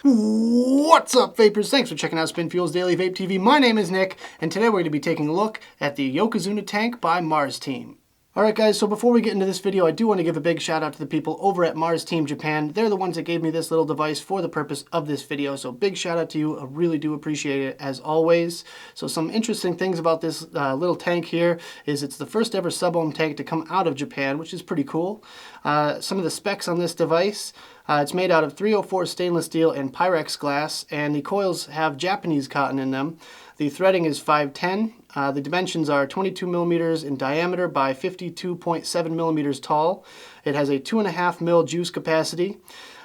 What's up, vapors? Thanks for checking out Spin Fuel's Daily Vape TV. My name is Nick, and today we're going to be taking a look at the Yokozuna tank by Mars Team. Alright guys, so before we get into this video, I do want to give a big shout out to the people over at Mars Team Japan. They're the ones that gave me this little device for the purpose of this video, so big shout out to you. I really do appreciate it as always. So some interesting things about this little tank here is it's the first ever sub-ohm tank to come out of Japan, which is pretty cool. Some of the specs on this device, it's made out of 304 stainless steel and Pyrex glass, and the coils have Japanese cotton in them. The threading is 510. The dimensions are 22 millimeters in diameter by 52.7 millimeters tall. It has a 2.5 mil juice capacity.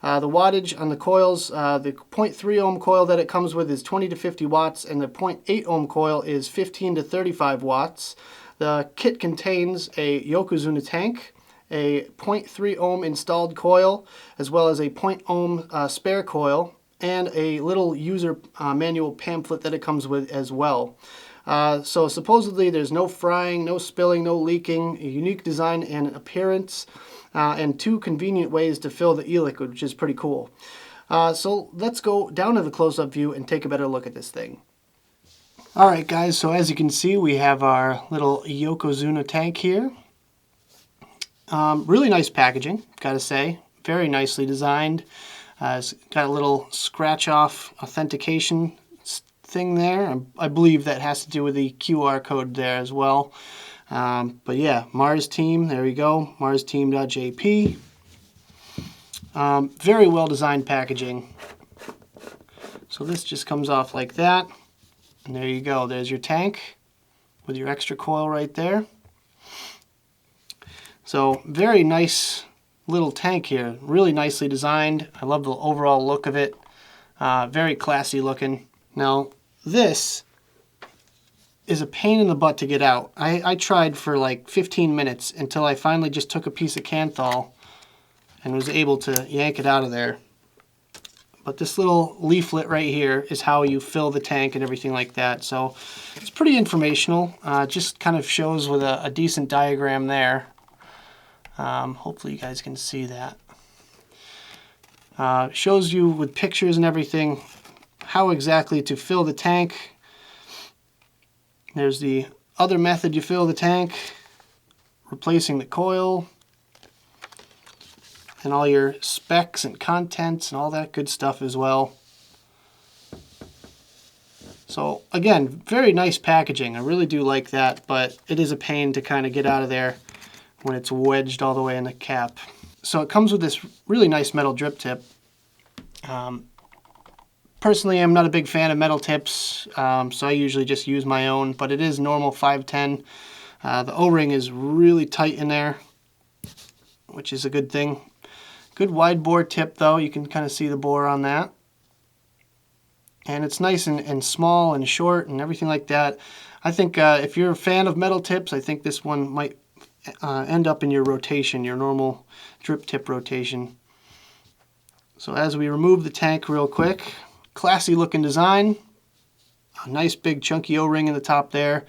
The wattage on the coils, the 0.3 ohm coil that it comes with is 20 to 50 watts, and the 0.8 ohm coil is 15 to 35 watts. The kit contains a Yokozuna tank, a 0.3 ohm installed coil, as well as a 0.0 ohm spare coil, and a little user manual pamphlet that it comes with as well. So supposedly there's no frying, no spilling, no leaking, a unique design and appearance, and two convenient ways to fill the e-liquid, which is pretty cool. So let's go down to the close-up view and take a better look at this thing. Alright guys, so as you can see, we have our little Yokozuna tank here. Really nice packaging, gotta say. Very nicely designed. It's got a little scratch-off authentication thing there. I believe that has to do with the QR code there as well. But yeah, Mars Team, there we go, marsteam.jp. Very well designed packaging. So this just comes off like that. And there you go, there's your tank with your extra coil right there. So very nice little tank here, really nicely designed. I love the overall look of it. Very classy looking. Now this is a pain in the butt to get out. I tried for like 15 minutes until I finally just took a piece of Kanthal and was able to yank it out of there. But this little leaflet right here is how you fill the tank and everything like that. So it's pretty informational. Just kind of shows with a decent diagram there. Hopefully you guys can see that. Shows you with pictures and everything how exactly to fill the tank. There's the other method you fill the tank, replacing the coil, and all your specs and contents and all that good stuff as well. So again, very nice packaging. I really do like that, but it is a pain to kind of get out of there when it's wedged all the way in the cap. So it comes with this really nice metal drip tip. Personally, I'm not a big fan of metal tips, so I usually just use my own, but it is normal 510. The O-ring is really tight in there, which is a good thing. Good wide bore tip though, you can kind of see the bore on that. And it's nice and small and short and everything like that. I think if you're a fan of metal tips, I think this one might end up in your rotation, your normal drip tip rotation. So as we remove the tank real quick, classy looking design, a nice big chunky O-ring in the top there.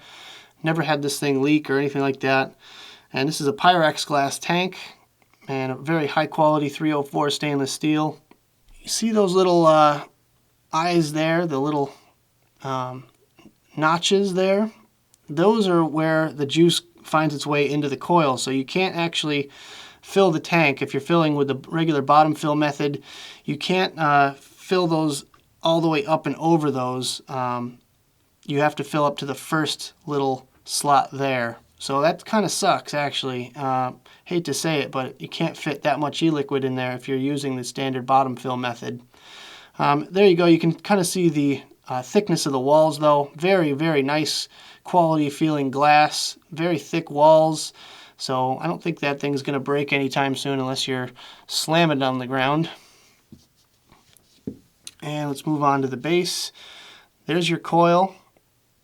Never had this thing leak or anything like that. And this is a Pyrex glass tank and a very high quality 304 stainless steel. You see those little eyes there, the little notches there? Those are where the juice finds its way into the coil, so you can't actually fill the tank. If you're filling with the regular bottom fill method, you can't fill those all the way up and over those. You have to fill up to the first little slot there. So that kind of sucks actually. Hate to say it, but you can't fit that much e-liquid in there if you're using the standard bottom fill method. There you go, you can kind of see the thickness of the walls though. Very, very nice quality feeling glass, very thick walls. So I don't think that thing's gonna break anytime soon unless you're slamming it on the ground. And let's move on to the base. There's your coil.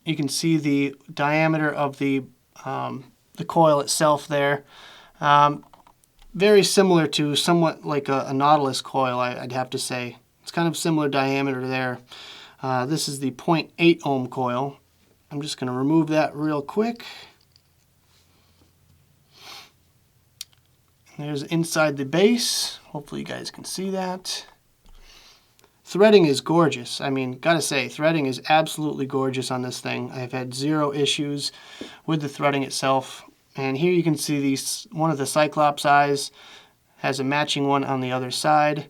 You can see the diameter of the coil itself there. Very similar to somewhat like a Nautilus coil, I'd have to say. It's kind of similar diameter there. This is the 0.8 ohm coil. I'm just going to remove that real quick. There's inside the base. Hopefully you guys can see that. threading is gorgeous. I mean, gotta say, threading is absolutely gorgeous on this thing. I've had zero issues with the threading itself. And here you can see one of the Cyclops eyes has a matching one on the other side.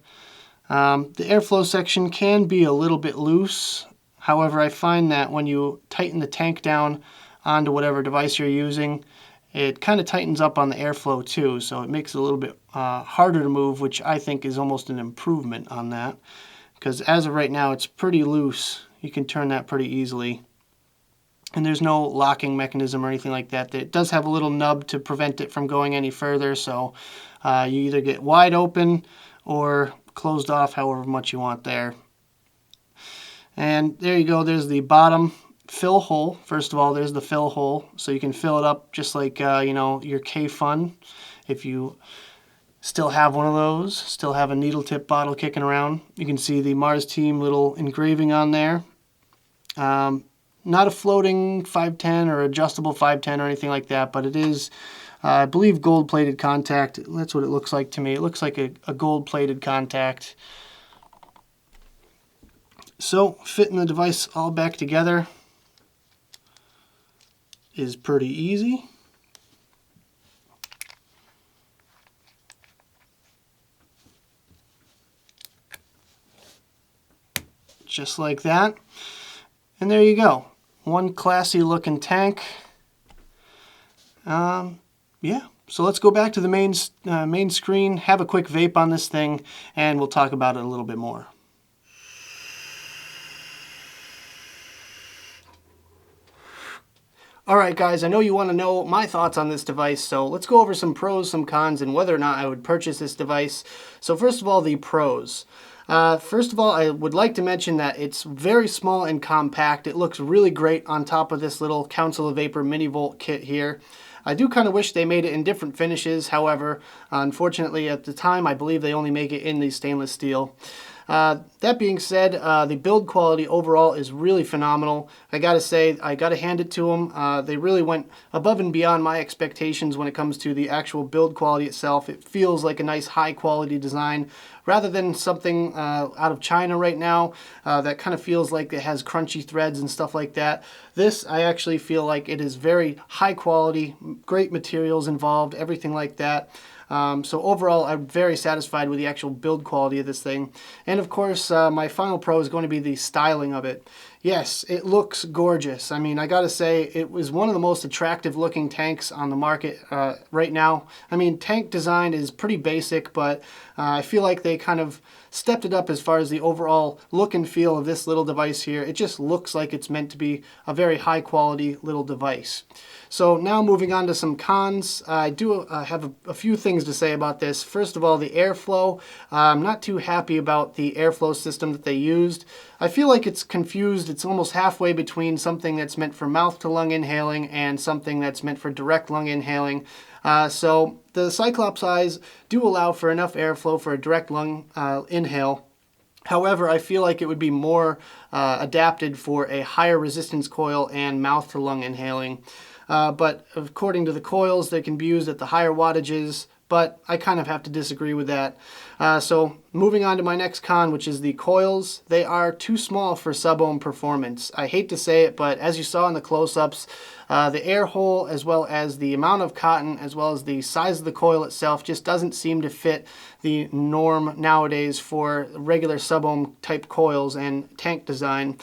The airflow section can be a little bit loose. However, I find that when you tighten the tank down onto whatever device you're using, it kind of tightens up on the airflow too, so it makes it a little bit harder to move, which I think is almost an improvement on that. Because as of right now, it's pretty loose. You can turn that pretty easily. And there's no locking mechanism or anything like that. It does have a little nub to prevent it from going any further, so you either get wide open or closed off however much you want there. And there you go, there's the bottom fill hole. First of all, there's the fill hole, so you can fill it up just like you know, your K-Fun. If you still have one of those, still have a needle tip bottle kicking around. You can see the Mars Team little engraving on there. Not a floating 510 or adjustable 510 or anything like that, but it is, I believe, gold-plated contact. That's what it looks like to me. It looks like a gold-plated contact. So, fitting the device all back together is pretty easy. Just like that. And there you go. One classy looking tank. Yeah, so let's go back to the main screen, have a quick vape on this thing, and we'll talk about it a little bit more. Alright guys, I know you want to know my thoughts on this device, so let's go over some pros, some cons, and whether or not I would purchase this device. So first of all, the pros. First of all, I would like to mention that it's very small and compact. It looks really great on top of this little Council of Vapor mini volt kit here. I do kind of wish they made it in different finishes. However, unfortunately at the time, I believe they only make it in the stainless steel. That being said, the build quality overall is really phenomenal. I gotta say, I gotta hand it to them. They really went above and beyond my expectations when it comes to the actual build quality itself. It feels like a nice high quality design rather than something out of China right now that kind of feels like it has crunchy threads and stuff like that. This, I actually feel like it is very high quality, great materials involved, everything like that. So overall, I'm very satisfied with the actual build quality of this thing. And of course, my final pro is going to be the styling of it. Yes, it looks gorgeous. I mean, I gotta say, it was one of the most attractive looking tanks on the market right now. I mean, tank design is pretty basic, but I feel like they kind of stepped it up as far as the overall look and feel of this little device here. It just looks like it's meant to be a very high quality little device. So now moving on to some cons, I do have a few things to say about this. First of all, the airflow. I'm not too happy about the airflow system that they used. I feel like it's confused. It's almost halfway between something that's meant for mouth to lung inhaling and something that's meant for direct lung inhaling. So the Cyclops eyes do allow for enough airflow for a direct lung inhale. However, I feel like it would be more adapted for a higher resistance coil and mouth to lung inhaling. But according to the coils, they can be used at the higher wattages, but I kind of have to disagree with that. So moving on to my next con, which is the coils. They are too small for sub-ohm performance. I hate to say it, but as you saw in the close-ups, the air hole as well as the amount of cotton as well as the size of the coil itself just doesn't seem to fit the norm nowadays for regular sub-ohm type coils and tank design.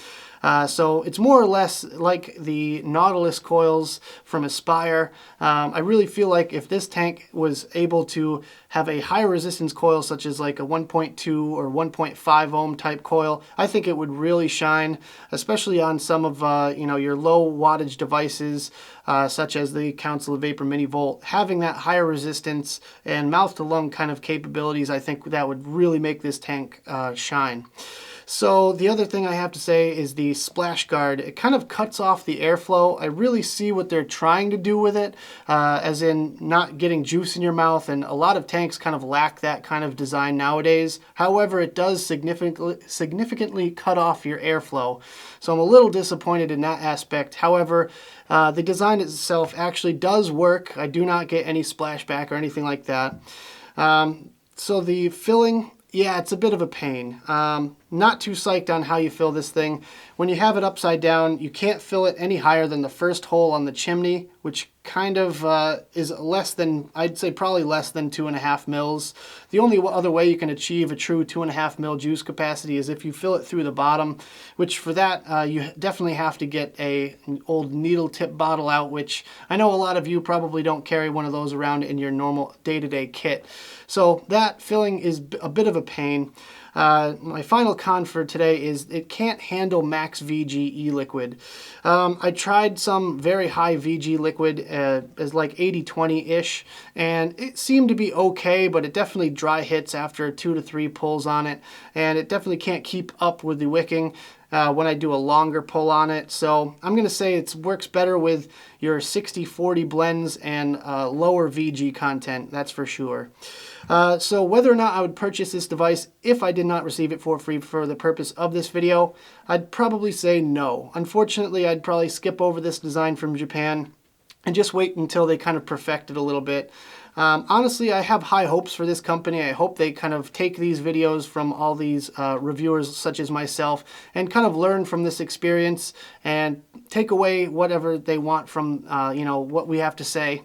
So it's more or less like the Nautilus coils from Aspire. I really feel like if this tank was able to have a higher resistance coil such as like a 1.2 or 1.5 ohm type coil, I think it would really shine, especially on some of your low wattage devices such as the Council of Vapor Mini Volt. Having that higher resistance and mouth to lung kind of capabilities, I think that would really make this tank shine. So the other thing I have to say is the splash guard. It kind of cuts off the airflow. I really see what they're trying to do with it, as in not getting juice in your mouth, and a lot of tanks kind of lack that kind of design nowadays. However, it does significantly cut off your airflow. So I'm a little disappointed in that aspect. However, the design itself actually does work. I do not get any splashback or anything like that. So the filling, yeah, it's a bit of a pain. not too psyched on how you fill this thing. When you have it upside down, you can't fill it any higher than the first hole on the chimney, which kind of is less than, I'd say probably less than 2.5 mils. The only other way you can achieve a true 2.5 mil juice capacity is if you fill it through the bottom, which for that you definitely have to get an old needle tip bottle out, which I know a lot of you probably don't carry one of those around in your normal day-to-day kit. So that filling is a bit of a pain. My final con for today is it can't handle max VG e-liquid. I tried some very high VG liquid as like 80-20-ish, and it seemed to be okay, but it definitely dry hits after 2 to 3 pulls on it, and it definitely can't keep up with the wicking when I do a longer pull on it. So I'm going to say it works better with your 60-40 blends and lower VG content, that's for sure. So whether or not I would purchase this device if I did not receive it for free for the purpose of this video, I'd probably say no. Unfortunately, I'd probably skip over this design from Japan and just wait until they kind of perfect it a little bit. Honestly, I have high hopes for this company. I hope they kind of take these videos from all these reviewers such as myself and kind of learn from this experience and take away whatever they want from you know, what we have to say,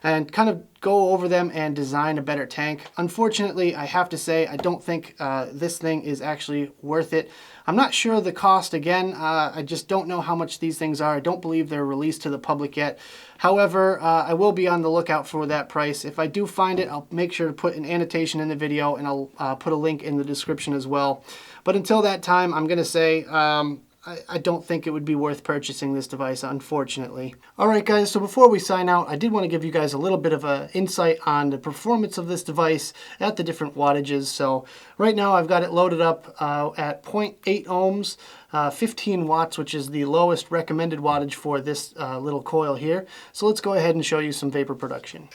and kind of go over them and design a better tank. Unfortunately, I have to say I don't think this thing is actually worth it. I'm not sure the cost again. I just don't know how much these things are. I don't believe they're released to the public yet. However, I will be on the lookout for that price. If I do find it, I'll make sure to put an annotation in the video, and I'll put a link in the description as well. But until that time, I'm going to say I don't think it would be worth purchasing this device, unfortunately. Alright guys, so before we sign out, I did want to give you guys a little bit of an insight on the performance of this device at the different wattages. So right now I've got it loaded up at 0.8 ohms, 15 watts, which is the lowest recommended wattage for this little coil here. So let's go ahead and show you some vapor production.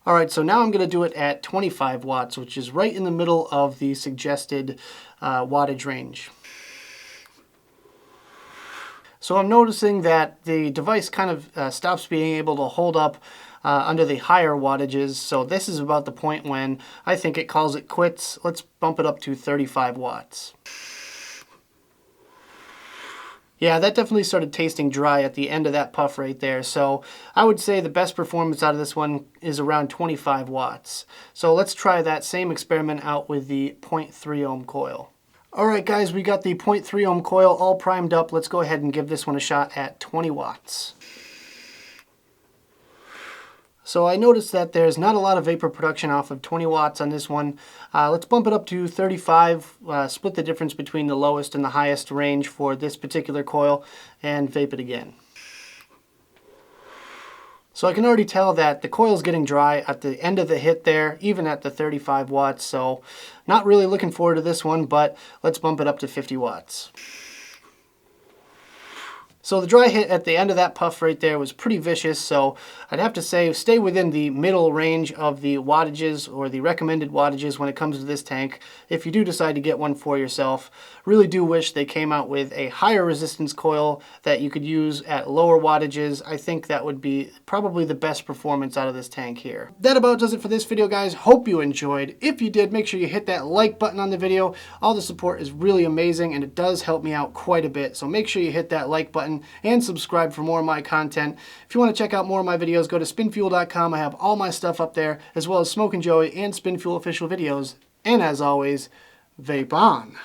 Alright, so now I'm going to do it at 25 watts, which is right in the middle of the suggested wattage range. So I'm noticing that the device kind of stops being able to hold up under the higher wattages. So this is about the point when I think it calls it quits. Let's bump it up to 35 watts. Yeah, that definitely started tasting dry at the end of that puff right there. So I would say the best performance out of this one is around 25 watts. So let's try that same experiment out with the 0.3 ohm coil. Alright guys, we got the 0.3 ohm coil all primed up. Let's go ahead and give this one a shot at 20 watts. So I noticed that there's not a lot of vapor production off of 20 watts on this one. Let's bump it up to 35, split the difference between the lowest and the highest range for this particular coil, and vape it again. So I can already tell that the coil's getting dry at the end of the hit there, even at the 35 watts, so not really looking forward to this one, but let's bump it up to 50 watts. So the dry hit at the end of that puff right there was pretty vicious, so I'd have to say stay within the middle range of the wattages or the recommended wattages when it comes to this tank if you do decide to get one for yourself. Really do wish they came out with a higher resistance coil that you could use at lower wattages. I think that would be probably the best performance out of this tank here. That about does it for this video, guys. Hope you enjoyed. If you did, make sure you hit that like button on the video. All the support is really amazing and it does help me out quite a bit, so make sure you hit that like button and subscribe for more of my content. If you want to check out more of my videos, go to spinfuel.com. I have all my stuff up there, as well as Smokin' Joey and Spinfuel official videos. And as always, vape on.